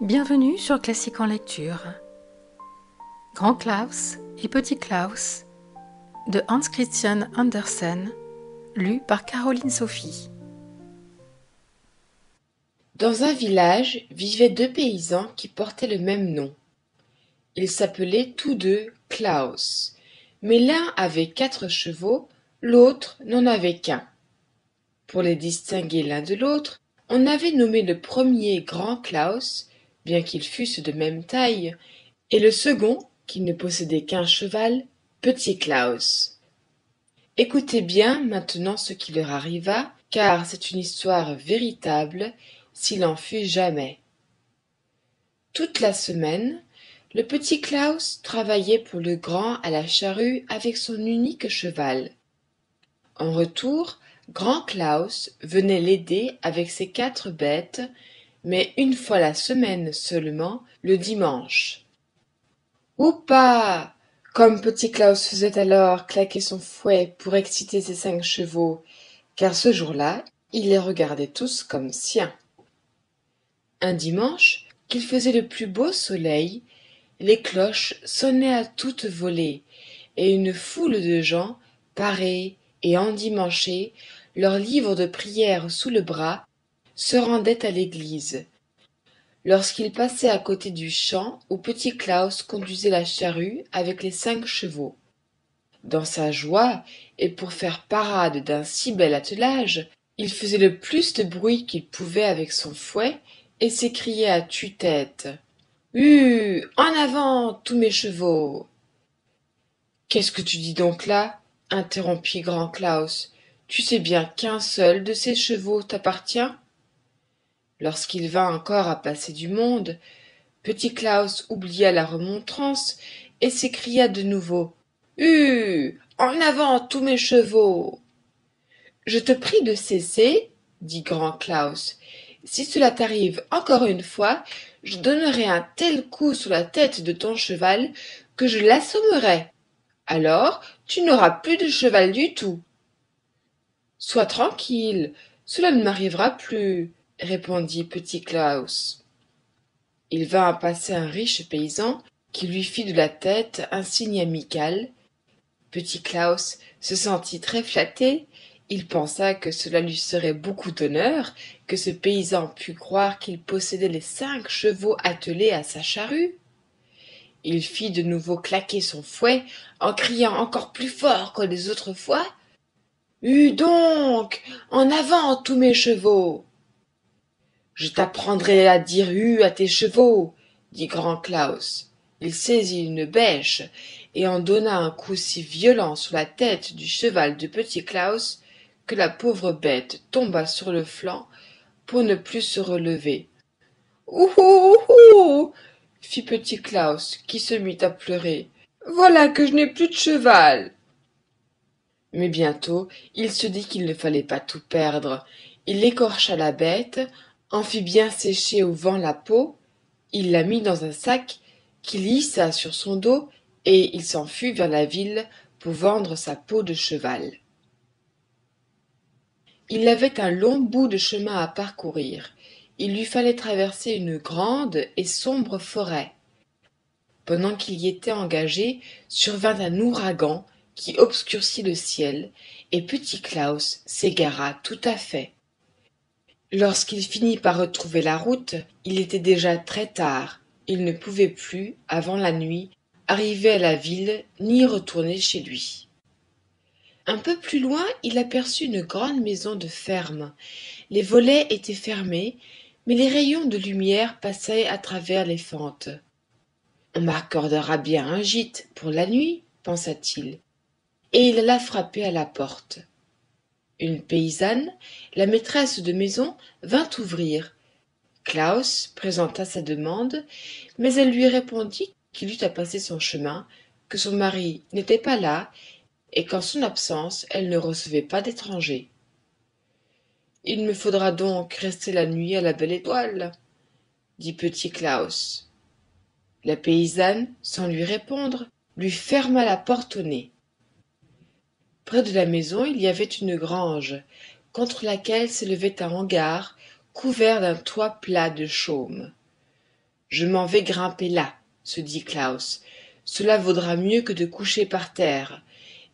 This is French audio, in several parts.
Bienvenue sur Classique en lecture. Grand Klaus et Petit Klaus de Hans Christian Andersen, lu par Caroline Sophie. Dans un village vivaient deux paysans qui portaient le même nom. Ils s'appelaient tous deux Klaus, mais l'un avait 4 chevaux, l'autre n'en avait qu'un. Pour les distinguer l'un de l'autre, on avait nommé le premier Grand Klaus, bien qu'ils fussent de même taille, et le second, qui ne possédait qu'un cheval, Petit Klaus. Écoutez bien maintenant ce qui leur arriva, car c'est une histoire véritable, s'il en fut jamais. Toute la semaine, le petit Klaus travaillait pour le grand à la charrue avec son unique cheval. En retour, Grand Klaus venait l'aider avec ses 4 bêtes, mais une fois la semaine seulement, le dimanche. Houpa! Comme petit Klaus faisait alors claquer son fouet pour exciter ses 5 chevaux, car ce jour-là, il les regardait tous comme siens. Un dimanche, qu'il faisait le plus beau soleil, les cloches sonnaient à toute volée, et une foule de gens, parés et endimanchés, leur livre de prière sous le bras, se rendaient à l'église. Lorsqu'ils passaient à côté du champ où petit Klaus conduisait la charrue avec les 5 chevaux. Dans sa joie, et pour faire parade d'un si bel attelage, il faisait le plus de bruit qu'il pouvait avec son fouet, et s'écriait à tue-tête. En avant, tous mes chevaux! Qu'est-ce que tu dis donc là? Interrompit Grand Klaus. Tu sais bien qu'un seul de ces chevaux t'appartient? Lorsqu'il vint encore à passer du monde, petit Klaus oublia la remontrance et s'écria de nouveau. En avant, tous mes chevaux! Je te prie de cesser, dit Grand Klaus. Si cela t'arrive encore une fois, je donnerai un tel coup sur la tête de ton cheval que je l'assommerai. Alors tu n'auras plus de cheval du tout. Sois tranquille, cela ne m'arrivera plus, répondit petit Klaus. Il vint à passer un riche paysan qui lui fit de la tête un signe amical. Petit Klaus se sentit très flatté. Il pensa que cela lui serait beaucoup d'honneur que ce paysan pût croire qu'il possédait les 5 chevaux attelés à sa charrue. Il fit de nouveau claquer son fouet en criant encore plus fort que les autres fois. Donc, en avant tous mes chevaux! Je t'apprendrai à dire à tes chevaux, dit Grand Klaus. Il saisit une bêche et en donna un coup si violent sur la tête du cheval de petit Klaus que la pauvre bête tomba sur le flanc pour ne plus se relever. Ouh fit petit Klaus, qui se mit à pleurer. Voilà que je n'ai plus de cheval. Mais bientôt il se dit qu'il ne fallait pas tout perdre. Il écorcha la bête, en fit bien sécher au vent la peau, il la mit dans un sac qu'il hissa sur son dos, et il s'enfuit vers la ville pour vendre sa peau de cheval. Il avait un long bout de chemin à parcourir. Il lui fallait traverser une grande et sombre forêt. Pendant qu'il y était engagé, survint un ouragan qui obscurcit le ciel, et petit Klaus s'égara tout à fait. Lorsqu'il finit par retrouver la route, il était déjà très tard. Il ne pouvait plus, avant la nuit, arriver à la ville ni retourner chez lui. Un peu plus loin, il aperçut une grande maison de ferme. Les volets étaient fermés, mais les rayons de lumière passaient à travers les fentes. On m'accordera bien un gîte pour la nuit, pensa-t-il, et il alla frapper à la porte. Une paysanne, la maîtresse de maison, vint ouvrir. Klaus présenta sa demande, mais elle lui répondit qu'il eut à passer son chemin, que son mari n'était pas là, et qu'en son absence elle ne recevait pas d'étrangers. Il me faudra donc rester la nuit à la Belle Étoile, dit petit Klaus. La paysanne, sans lui répondre, lui ferma la porte au nez. Près de la maison il y avait une grange, contre laquelle s'élevait un hangar couvert d'un toit plat de chaume. Je m'en vais grimper là, se dit Klaus. Cela vaudra mieux que de coucher par terre,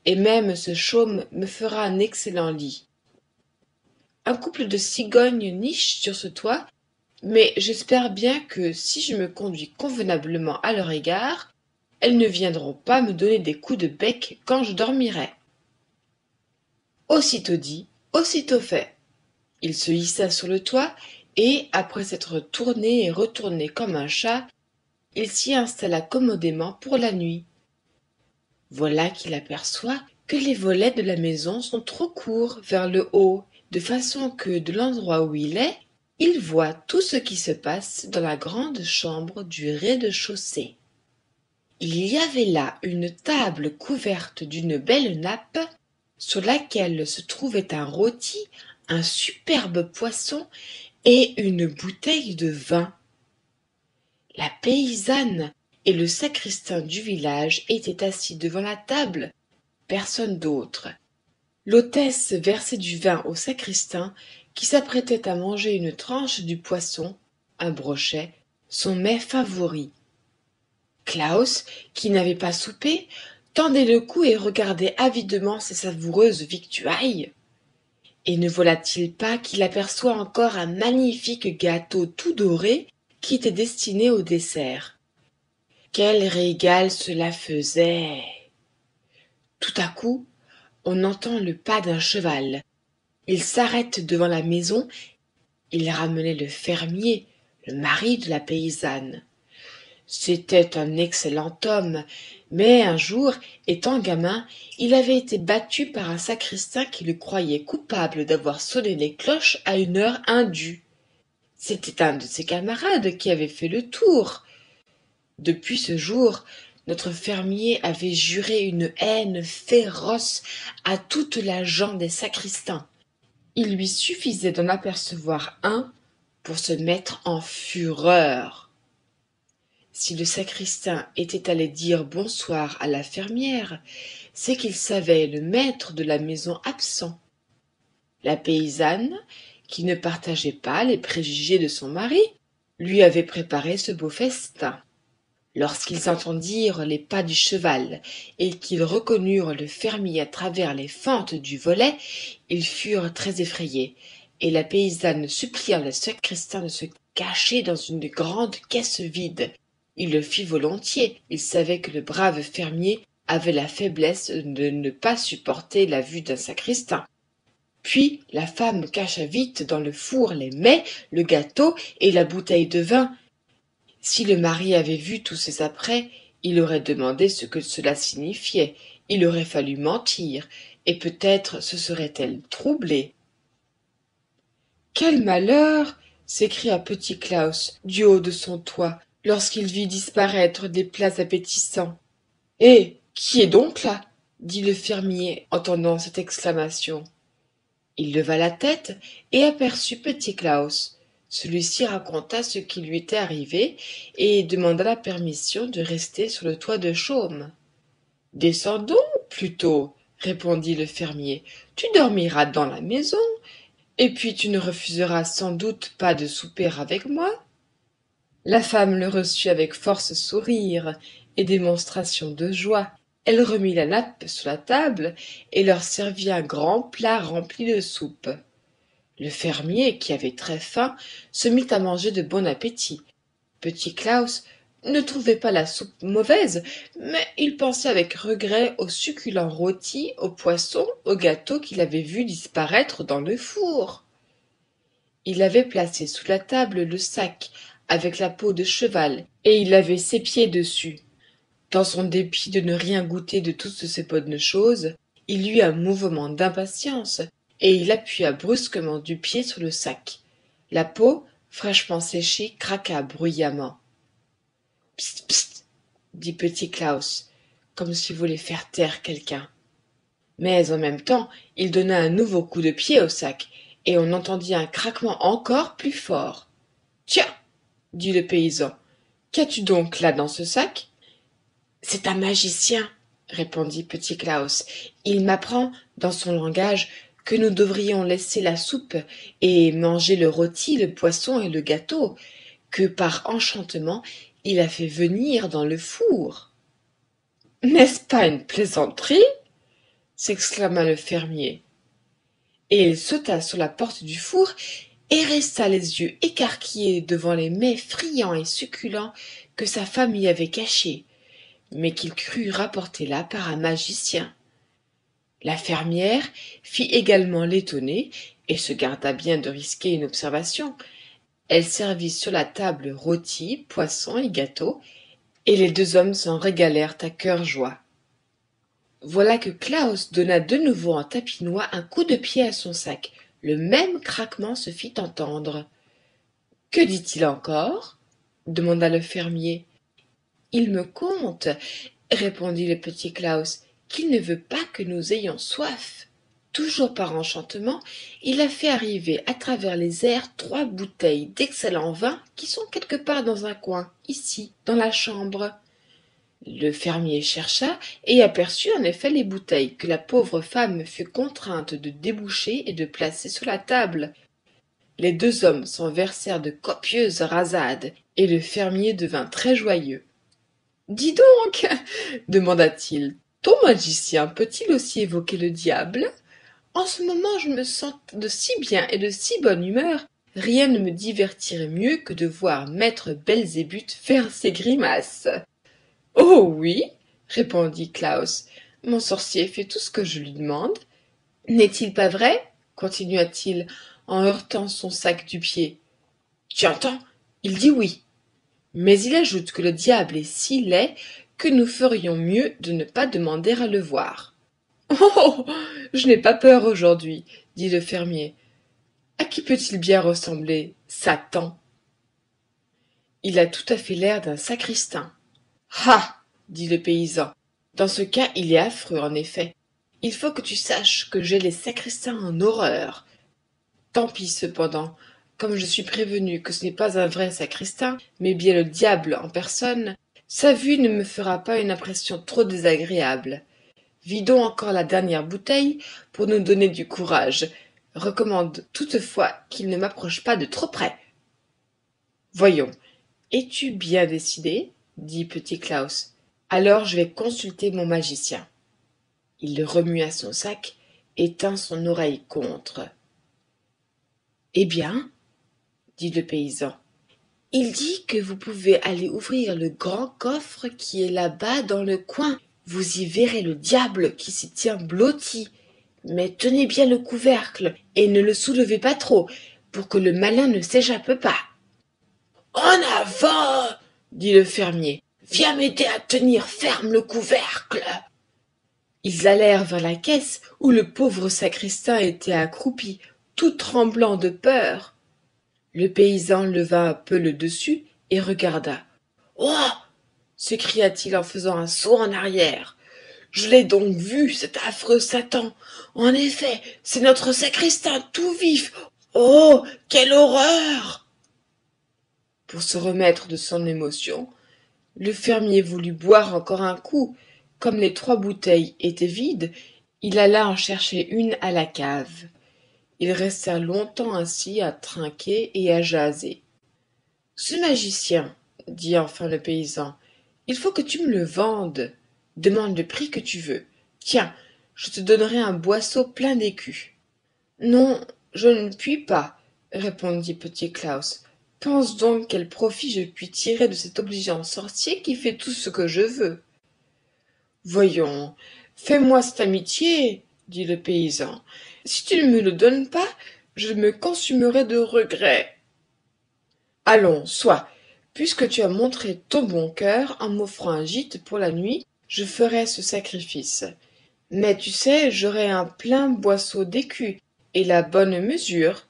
et même ce chaume me fera un excellent lit. Un couple de cigognes niche sur ce toit, mais j'espère bien que si je me conduis convenablement à leur égard, elles ne viendront pas me donner des coups de bec quand je dormirai. Aussitôt dit, aussitôt fait. Il se hissa sur le toit et, après s'être tourné et retourné comme un chat, il s'y installa commodément pour la nuit. Voilà qu'il aperçoit que les volets de la maison sont trop courts vers le haut, de façon que de l'endroit où il voit tout ce qui se passe dans la grande chambre du rez-de-chaussée. Il y avait là une table couverte d'une belle nappe, sur laquelle se trouvait un rôti, un superbe poisson et une bouteille de vin. La paysanne et le sacristain du village étaient assis devant la table, personne d'autre. L'hôtesse versait du vin au sacristain, qui s'apprêtait à manger une tranche du poisson, un brochet, son mets favori. Klaus, qui n'avait pas soupé, tendait le cou et regardait avidement ces savoureuses victuailles. Et ne voilà-t-il pas qu'il aperçoit encore un magnifique gâteau tout doré qui était destiné au dessert. Quel régal cela faisait! Tout à coup, on entend le pas d'un cheval. Il s'arrête devant la maison. Il ramenait le fermier, le mari de la paysanne. C'était un excellent homme, mais un jour, étant gamin, il avait été battu par un sacristain qui le croyait coupable d'avoir sonné les cloches à une heure indue. C'était un de ses camarades qui avait fait le tour. Depuis ce jour, notre fermier avait juré une haine féroce à toute la gent des sacristains. Il lui suffisait d'en apercevoir un pour se mettre en fureur. Si le sacristain était allé dire bonsoir à la fermière, c'est qu'il savait le maître de la maison absent. La paysanne, qui ne partageait pas les préjugés de son mari, lui avait préparé ce beau festin. Lorsqu'ils entendirent les pas du cheval et qu'ils reconnurent le fermier à travers les fentes du volet, ils furent très effrayés, et la paysanne supplia le sacristain de se cacher dans une grande caisse vide. Il le fit volontiers, il savait que le brave fermier avait la faiblesse de ne pas supporter la vue d'un sacristain. Puis la femme cacha vite dans le four les mets, le gâteau et la bouteille de vin. Si le mari avait vu tous ces apprêts, il aurait demandé ce que cela signifiait, il aurait fallu mentir, et peut-être se serait-elle troublée. Quel malheur! S'écria petit Klaus du haut de son toit, lorsqu'il vit disparaître des plats appétissants. Eh! Qui est donc là? Dit le fermier, entendant cette exclamation. Il leva la tête et aperçut petit Klaus. Celui-ci raconta ce qui lui était arrivé et demanda la permission de rester sur le toit de chaume. Descendons plutôt, répondit le fermier. Tu dormiras dans la maison, et puis tu ne refuseras sans doute pas de souper avec moi. La femme le reçut avec force sourire et démonstration de joie. Elle remit la nappe sur la table et leur servit un grand plat rempli de soupe. Le fermier, qui avait très faim, se mit à manger de bon appétit. Petit Klaus ne trouvait pas la soupe mauvaise, mais il pensait avec regret au succulent rôti, au poisson, au gâteau qu'il avait vu disparaître dans le four. Il avait placé sous la table le sac avec la peau de cheval, et il avait ses pieds dessus. Dans son dépit de ne rien goûter de toutes ces bonnes choses, il eut un mouvement d'impatience, et il appuya brusquement du pied sur le sac. La peau, fraîchement séchée, craqua bruyamment. Psst, psst, dit petit Klaus, comme s'il voulait faire taire quelqu'un. Mais en même temps, il donna un nouveau coup de pied au sac, et on entendit un craquement encore plus fort. Tiens, dit le paysan, qu'as-tu donc là dans ce sac? C'est un magicien, répondit petit Klaus. Il m'apprend, dans son langage, que nous devrions laisser la soupe et manger le rôti, le poisson et le gâteau, que par enchantement il a fait venir dans le four. N'est-ce pas une plaisanterie? S'exclama le fermier. Et il sauta sur la porte du four et resta les yeux écarquillés devant les mets friands et succulents que sa femme y avait cachés, mais qu'il crut rapportés là par un magicien. La fermière fit également l'étonnée et se garda bien de risquer une observation. Elle servit sur la table rôtis, poissons et gâteaux, et les deux hommes s'en régalèrent à cœur joie. Voilà que Klaus donna de nouveau en tapinois un coup de pied à son sac. Le même craquement se fit entendre. « Que dit-il encore ?» demanda le fermier. « Il me conte, » répondit le petit Klaus, « qu'il ne veut pas que nous ayons soif. » Toujours par enchantement, il a fait arriver à travers les airs 3 bouteilles d'excellent vin qui sont quelque part dans un coin, ici, dans la chambre. Le fermier chercha et aperçut en effet les bouteilles que la pauvre femme fut contrainte de déboucher et de placer sur la table. Les deux hommes s'en versèrent de copieuses rasades, et le fermier devint très joyeux. « Dis donc, demanda-t-il, ton magicien peut-il aussi évoquer le diable? En ce moment je me sens de si bien et de si bonne humeur, rien ne me divertirait mieux que de voir maître Belzébuth faire ses grimaces. » « Oh oui, répondit Klaus, mon sorcier fait tout ce que je lui demande. N'est-il pas vrai? Continua-t-il en heurtant son sac du pied. Tu entends? Il dit oui. Mais il ajoute que le diable est si laid que nous ferions mieux de ne pas demander à le voir. Oh! Je n'ai pas peur aujourd'hui, dit le fermier. À qui peut-il bien ressembler, Satan? Il a tout à fait l'air d'un sacristain. Ah! dit le paysan. Dans ce cas, il est affreux, en effet. Il faut que tu saches que j'ai les sacristains en horreur. Tant pis, cependant. Comme je suis prévenu que ce n'est pas un vrai sacristain, mais bien le diable en personne, sa vue ne me fera pas une impression trop désagréable. Vidons encore la dernière bouteille pour nous donner du courage. Recommande toutefois qu'il ne m'approche pas de trop près. Voyons, es-tu bien décidé? dit petit Klaus. Alors je vais consulter mon magicien. Il remua son sac et tint son oreille contre. Eh bien, dit le paysan, il dit que vous pouvez aller ouvrir le grand coffre qui est là-bas dans le coin. Vous y verrez le diable qui s'y tient blotti. Mais tenez bien le couvercle et ne le soulevez pas trop pour que le malin ne s'échappe pas. En avant, dit le fermier. Viens m'aider à tenir ferme le couvercle. Ils allèrent vers la caisse où le pauvre sacristain était accroupi, tout tremblant de peur. Le paysan leva un peu le dessus et regarda. « Oh !» s'écria-t-il en faisant un saut en arrière. « Je l'ai donc vu, cet affreux Satan. En effet, c'est notre sacristain tout vif. Oh, quelle horreur !» Pour se remettre de son émotion, le fermier voulut boire encore un coup. Comme les 3 bouteilles étaient vides, il alla en chercher une à la cave. Ils restèrent longtemps ainsi à trinquer et à jaser. « Ce magicien, dit enfin le paysan, il faut que tu me le vendes. Demande le prix que tu veux. Tiens, je te donnerai un boisseau plein d'écus. »« Non, je ne puis pas, répondit petit Klaus. Pense donc quel profit je puis tirer de cet obligeant sorcier qui fait tout ce que je veux. »« Voyons, fais-moi cette amitié, dit le paysan. Si tu ne me le donnes pas, je me consumerai de regret. Allons, soit. Puisque tu as montré ton bon cœur en m'offrant un gîte pour la nuit, je ferai ce sacrifice. Mais tu sais, j'aurai un plein boisseau d'écus et la bonne mesure.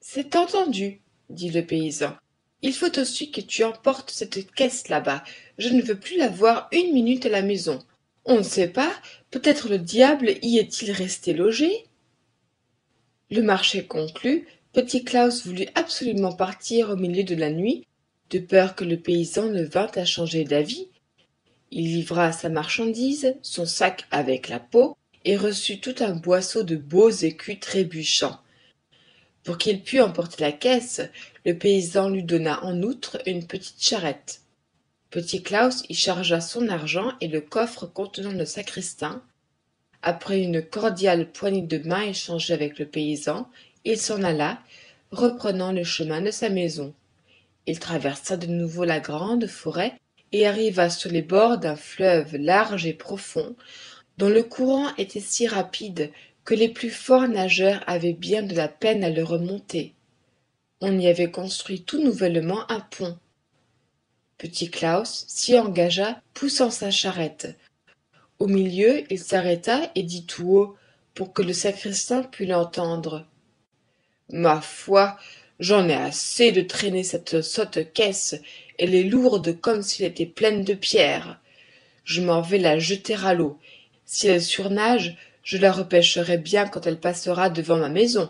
C'est entendu, dit le paysan. Il faut aussi que tu emportes cette caisse là-bas. Je ne veux plus la voir une minute à la maison. On ne sait pas, peut-être le diable y est-il resté logé. Le marché conclu, petit Klaus voulut absolument partir au milieu de la nuit, de peur que le paysan ne vînt à changer d'avis. Il livra sa marchandise, son sac avec la peau, et reçut tout un boisseau de beaux écus trébuchants. Pour qu'il pût emporter la caisse, le paysan lui donna en outre une petite charrette. Petit Klaus y chargea son argent et le coffre contenant le sacristain. Après une cordiale poignée de main échangée avec le paysan, il s'en alla, reprenant le chemin de sa maison. Il traversa de nouveau la grande forêt et arriva sur les bords d'un fleuve large et profond, dont le courant était si rapide que les plus forts nageurs avaient bien de la peine à le remonter. On y avait construit tout nouvellement un pont. Petit Klaus s'y engagea, poussant sa charrette. Au milieu, il s'arrêta et dit tout haut, pour que le sacristain pût l'entendre. Ma foi, j'en ai assez de traîner cette sotte caisse, elle est lourde comme si elle était pleine de pierres. Je m'en vais la jeter à l'eau. Si elle surnage, je la repêcherai bien quand elle passera devant ma maison.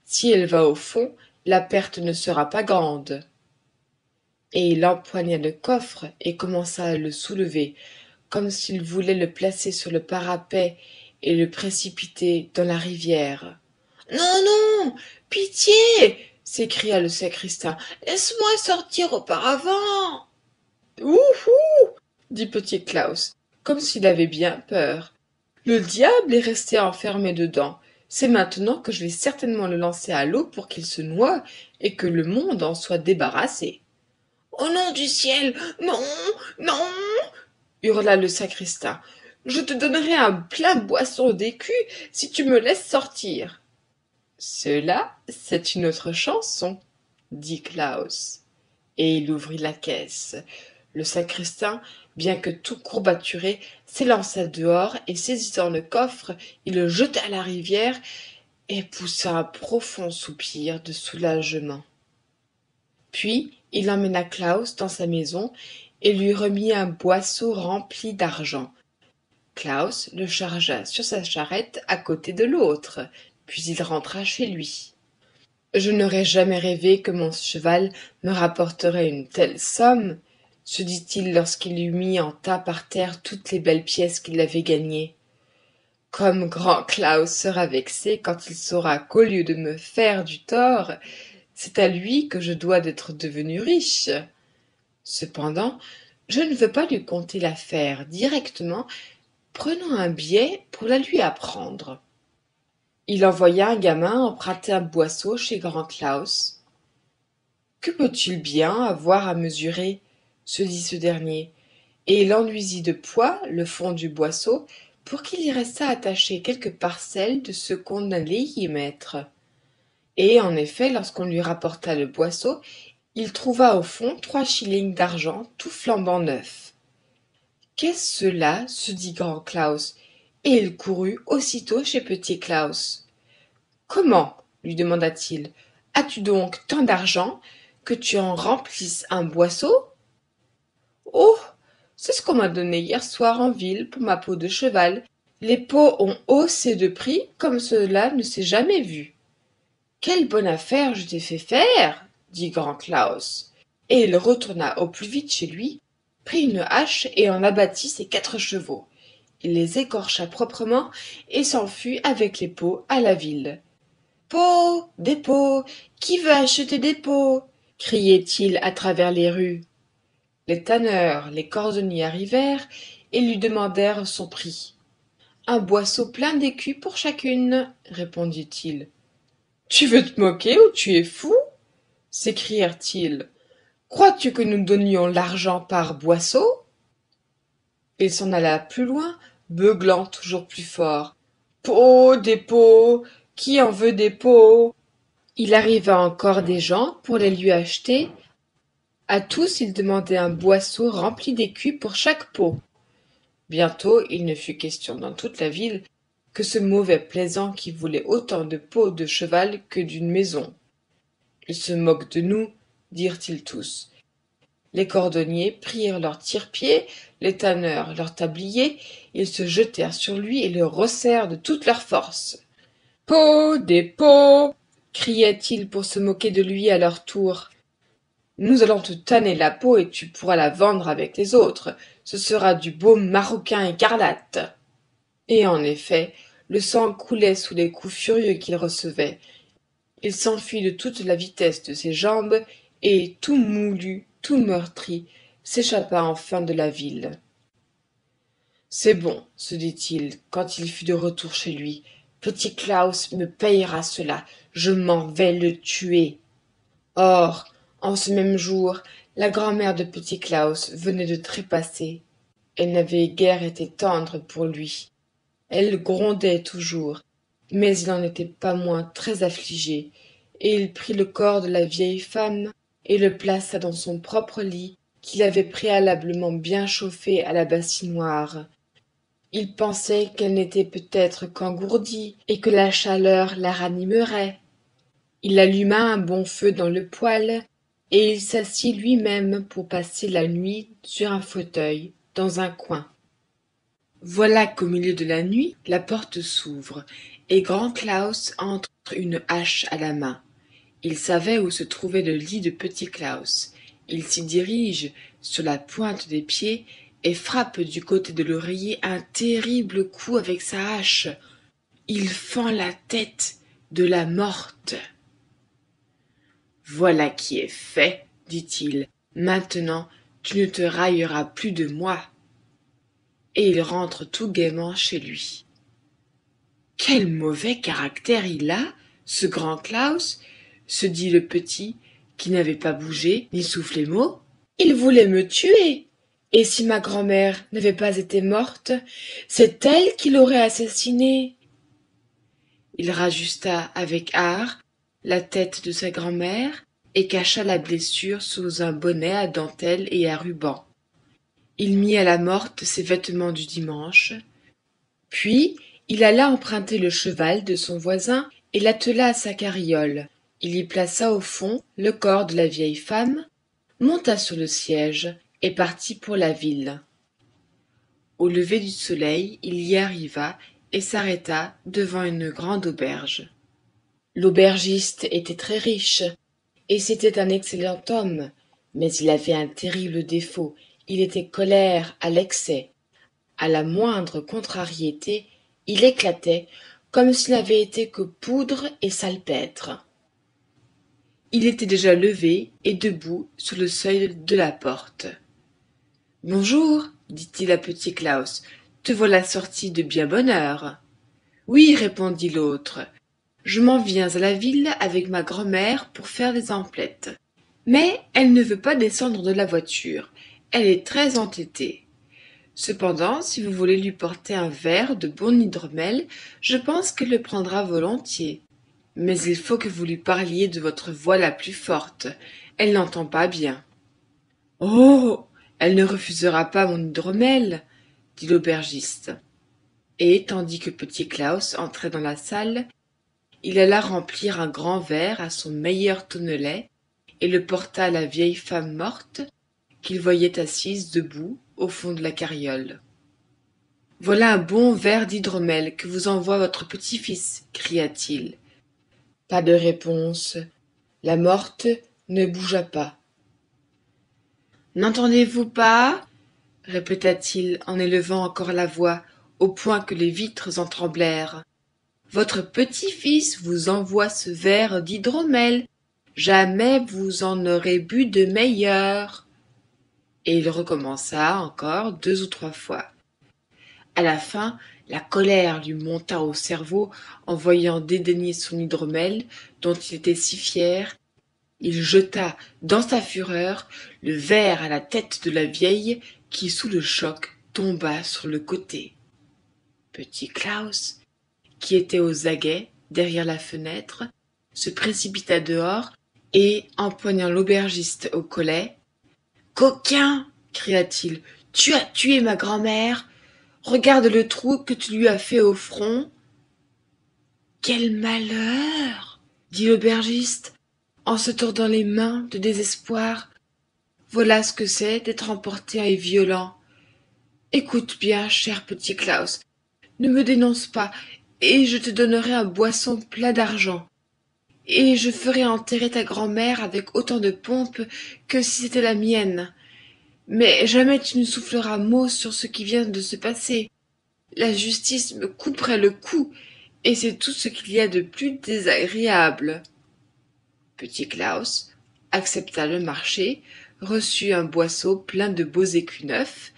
Si elle va au fond, la perte ne sera pas grande. Et il empoigna le coffre et commença à le soulever, comme s'il voulait le placer sur le parapet et le précipiter dans la rivière. Non, non, pitié, s'écria le sacristain, laisse-moi sortir auparavant. Ouhou, dit petit Klaus, comme s'il avait bien peur. Le diable est resté enfermé dedans. C'est maintenant que je vais certainement le lancer à l'eau pour qu'il se noie et que le monde en soit débarrassé. Au nom du ciel, non, non, hurla le sacristain. Je te donnerai un plein boisson d'écus si tu me laisses sortir. Cela, c'est une autre chanson, dit Klaus. Et il ouvrit la caisse. Le sacristain, bien que tout courbaturé, s'élança dehors et saisissant le coffre, il le jeta à la rivière et poussa un profond soupir de soulagement. Puis il emmena Klaus dans sa maison et lui remit un boisseau rempli d'argent. Klaus le chargea sur sa charrette à côté de l'autre, puis il rentra chez lui. Je n'aurais jamais rêvé que mon cheval me rapporterait une telle somme, se dit-il lorsqu'il eut mis en tas par terre toutes les belles pièces qu'il avait gagnées. Comme grand Klaus sera vexé quand il saura qu'au lieu de me faire du tort, c'est à lui que je dois d'être devenu riche. Cependant, je ne veux pas lui conter l'affaire directement, prenons un billet pour la lui apprendre. Il envoya un gamin emprunter un boisseau chez grand Klaus. Que peut-il bien avoir à mesurer, se dit ce dernier, et il enduisit de poids le fond du boisseau pour qu'il y restât attaché quelques parcelles de ce qu'on allait y mettre. Et en effet, lorsqu'on lui rapporta le boisseau, il trouva au fond 3 shillings d'argent tout flambant neuf. Qu'est-ce cela? Se dit grand Klaus, et il courut aussitôt chez petit Klaus. Comment? Lui demanda-t-il. As-tu donc tant d'argent que tu en remplisses un boisseau? Oh, c'est ce qu'on m'a donné hier soir en ville pour ma peau de cheval. Les peaux ont haussé de prix comme cela ne s'est jamais vu. Quelle bonne affaire je t'ai fait faire, dit grand Klaus, et il retourna au plus vite chez lui, prit une hache et en abattit ses 4 chevaux. Il les écorcha proprement et s'enfuit avec les peaux à la ville. Peaux, des peaux, qui veut acheter des peaux? Criait-il à travers les rues. Les tanneurs, les cordonniers arrivèrent et lui demandèrent son prix. Un boisseau plein d'écus pour chacune, répondit-il. Tu veux te moquer ou tu es fou? S'écrièrent-ils. Crois-tu que nous donnions l'argent par boisseau? Il s'en alla plus loin, beuglant toujours plus fort. Peau, des peaux, qui en veut des peaux? Il arriva encore des gens pour les lui acheter. À tous il demandait un boisseau rempli d'écus pour chaque peau. Bientôt il ne fut question dans toute la ville que ce mauvais plaisant qui voulait autant de peaux de cheval que d'une maison. Il se moque de nous, dirent-ils tous. Les cordonniers prirent leurs tire-pieds, les tanneurs leurs tabliers, ils se jetèrent sur lui et le rossèrent de toute leur force. Peau, des peaux, criaient-ils pour se moquer de lui à leur tour. Nous allons te tanner la peau et tu pourras la vendre avec les autres. Ce sera du beau maroquin écarlate. Et en effet, le sang coulait sous les coups furieux qu'il recevait. Il s'enfuit de toute la vitesse de ses jambes, et, tout moulu, tout meurtri, s'échappa enfin de la ville. C'est bon, se dit-il, quand il fut de retour chez lui. Petit Klaus me payera cela, je m'en vais le tuer. Or, en ce même jour, la grand-mère de Petit Klaus venait de trépasser. Elle n'avait guère été tendre pour lui. Elle grondait toujours, mais il n'en était pas moins très affligé, et il prit le corps de la vieille femme et le plaça dans son propre lit qu'il avait préalablement bien chauffé à la bassinoire. Il pensait qu'elle n'était peut-être qu'engourdie et que la chaleur la ranimerait. Il alluma un bon feu dans le poêle et il s'assit lui-même pour passer la nuit sur un fauteuil dans un coin. Voilà qu'au milieu de la nuit la porte s'ouvre et grand Klaus entre une hache à la main. Il savait où se trouvait le lit de Petit Klaus. Il s'y dirige sur la pointe des pieds et frappe du côté de l'oreiller un terrible coup avec sa hache. Il fend la tête de la morte. Voilà qui est fait, dit-il. Maintenant, tu ne te railleras plus de moi. Et il rentre tout gaiement chez lui. Quel mauvais caractère il a, ce grand Klaus, se dit le petit, qui n'avait pas bougé ni soufflé mot. Il voulait me tuer. Et si ma grand-mère n'avait pas été morte, c'est elle qui l'aurait assassiné. Il rajusta avec art la tête de sa grand-mère et cacha la blessure sous un bonnet à dentelle et à ruban. Il mit à la morte ses vêtements du dimanche, puis il alla emprunter le cheval de son voisin et l'attela à sa carriole. Il y plaça au fond le corps de la vieille femme, monta sur le siège et partit pour la ville. Au lever du soleil, il y arriva et s'arrêta devant une grande auberge. L'aubergiste était très riche, et c'était un excellent homme, mais il avait un terrible défaut, il était colère à l'excès. À la moindre contrariété, il éclatait, comme s'il n'avait été que poudre et salpêtre. Il était déjà levé et debout sur le seuil de la porte. « Bonjour, dit-il à Petit Klaus, te voilà sorti de bien bonne heure. »« Oui, répondit l'autre, je m'en viens à la ville avec ma grand-mère pour faire des emplettes. Mais elle ne veut pas descendre de la voiture, elle est très entêtée. Cependant, si vous voulez lui porter un verre de bon hydromel, je pense qu'elle le prendra volontiers. Mais il faut que vous lui parliez de votre voix la plus forte, elle n'entend pas bien. »« Oh, elle ne refusera pas mon hydromel, dit l'aubergiste. Et, tandis que Petit Klaus entrait dans la salle, il alla remplir un grand verre à son meilleur tonnellet et le porta à la vieille femme morte qu'il voyait assise debout au fond de la carriole. « Voilà un bon verre d'hydromel que vous envoie votre petit-fils, cria-t-il. Pas de réponse. La morte ne bougea pas. N'entendez-vous pas répéta-t-il en élevant encore la voix, au point que les vitres en tremblèrent. Votre petit-fils vous envoie ce verre d'hydromel. Jamais vous en aurez bu de meilleur. Et il recommença encore 2 ou 3 fois. À la fin, la colère lui monta au cerveau en voyant dédaigner son hydromel, dont il était si fier. Il jeta, dans sa fureur, le verre à la tête de la vieille qui, sous le choc, tomba sur le côté. Petit Klaus, qui était aux aguets derrière la fenêtre, se précipita dehors et, empoignant l'aubergiste au collet, « Coquin !» cria-t-il, « tu as tué ma grand-mère. Regarde le trou que tu lui as fait au front. »« Quel malheur !» dit l'aubergiste, en se tordant les mains de désespoir. « Voilà ce que c'est d'être emporté et violent. Écoute bien, cher Petit Klaus, ne me dénonce pas, et je te donnerai un boisson plein d'argent. Et je ferai enterrer ta grand-mère avec autant de pompe que si c'était la mienne. Mais jamais tu ne souffleras mot sur ce qui vient de se passer. La justice me couperait le cou, et c'est tout ce qu'il y a de plus désagréable. » Petit Klaus accepta le marché, reçut un boisseau plein de beaux écus neufs,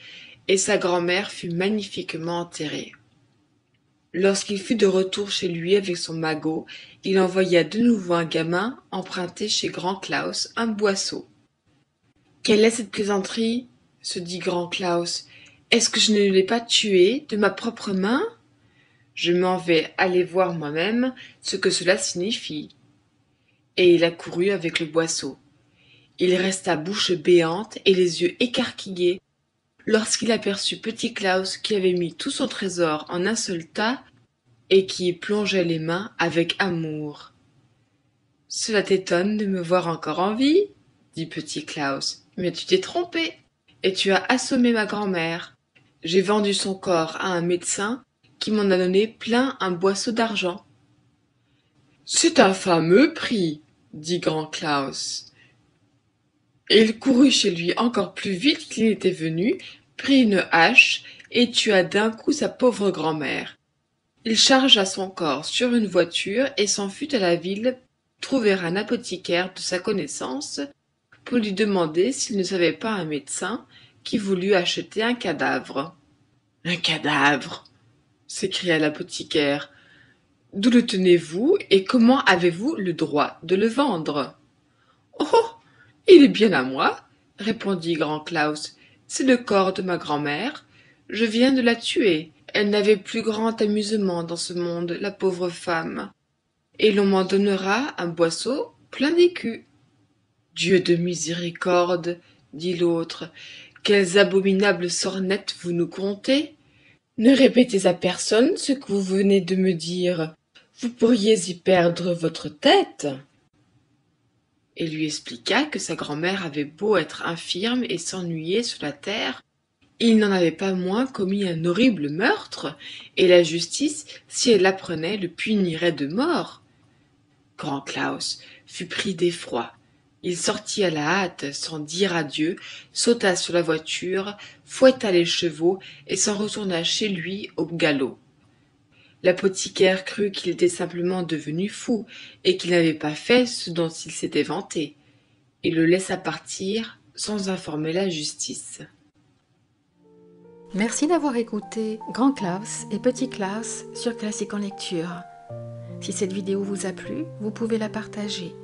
et sa grand-mère fut magnifiquement enterrée. Lorsqu'il fut de retour chez lui avec son magot, il envoya de nouveau un gamin emprunter chez Grand Klaus un boisseau. Quelle est cette plaisanterie? Se dit Grand Klaus. Est-ce que je ne l'ai pas tué de ma propre main? Je m'en vais aller voir moi-même ce que cela signifie. Et il accourut avec le boisseau. Il resta bouche béante et les yeux écarquillés lorsqu'il aperçut Petit Klaus qui avait mis tout son trésor en un seul tas et qui y plongeait les mains avec amour. « Cela t'étonne de me voir encore en vie, dit Petit Klaus, mais tu t'es trompé, et tu as assommé ma grand-mère. J'ai vendu son corps à un médecin qui m'en a donné plein un boisseau d'argent. »« C'est un fameux prix, dit Grand Klaus. Et il courut chez lui encore plus vite qu'il n'était venu, prit une hache et tua d'un coup sa pauvre grand-mère. Il chargea son corps sur une voiture et s'en fut à la ville trouver un apothicaire de sa connaissance pour lui demander s'il ne savait pas un médecin qui voulût acheter un cadavre. « Un cadavre !» s'écria l'apothicaire. « D'où le tenez-vous et comment avez-vous le droit de le vendre ?»« Oh, il est bien à moi, » répondit Grand Klaus. « C'est le corps de ma grand-mère. Je viens de la tuer. Elle n'avait plus grand amusement dans ce monde, la pauvre femme. Et l'on m'en donnera un boisseau plein d'écus. »« Dieu de miséricorde, dit l'autre, quelles abominables sornettes vous nous contez. Ne répétez à personne ce que vous venez de me dire. Vous pourriez y perdre votre tête. » Et lui expliqua que sa grand-mère avait beau être infirme et s'ennuyer sur la terre, il n'en avait pas moins commis un horrible meurtre, et la justice, si elle l'apprenait, le punirait de mort. Grand Klaus fut pris d'effroi. Il sortit à la hâte sans dire adieu, sauta sur la voiture, fouetta les chevaux et s'en retourna chez lui au galop. L'apothicaire crut qu'il était simplement devenu fou et qu'il n'avait pas fait ce dont il s'était vanté. Il le laissa partir sans informer la justice. Merci d'avoir écouté Grand Klaus et Petit Klaus sur Classique en lecture. Si cette vidéo vous a plu, vous pouvez la partager.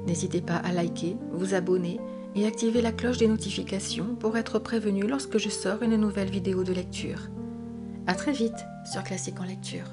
N'hésitez pas à liker, vous abonner et activer la cloche des notifications pour être prévenu lorsque je sors une nouvelle vidéo de lecture. À très vite sur Classique en lecture.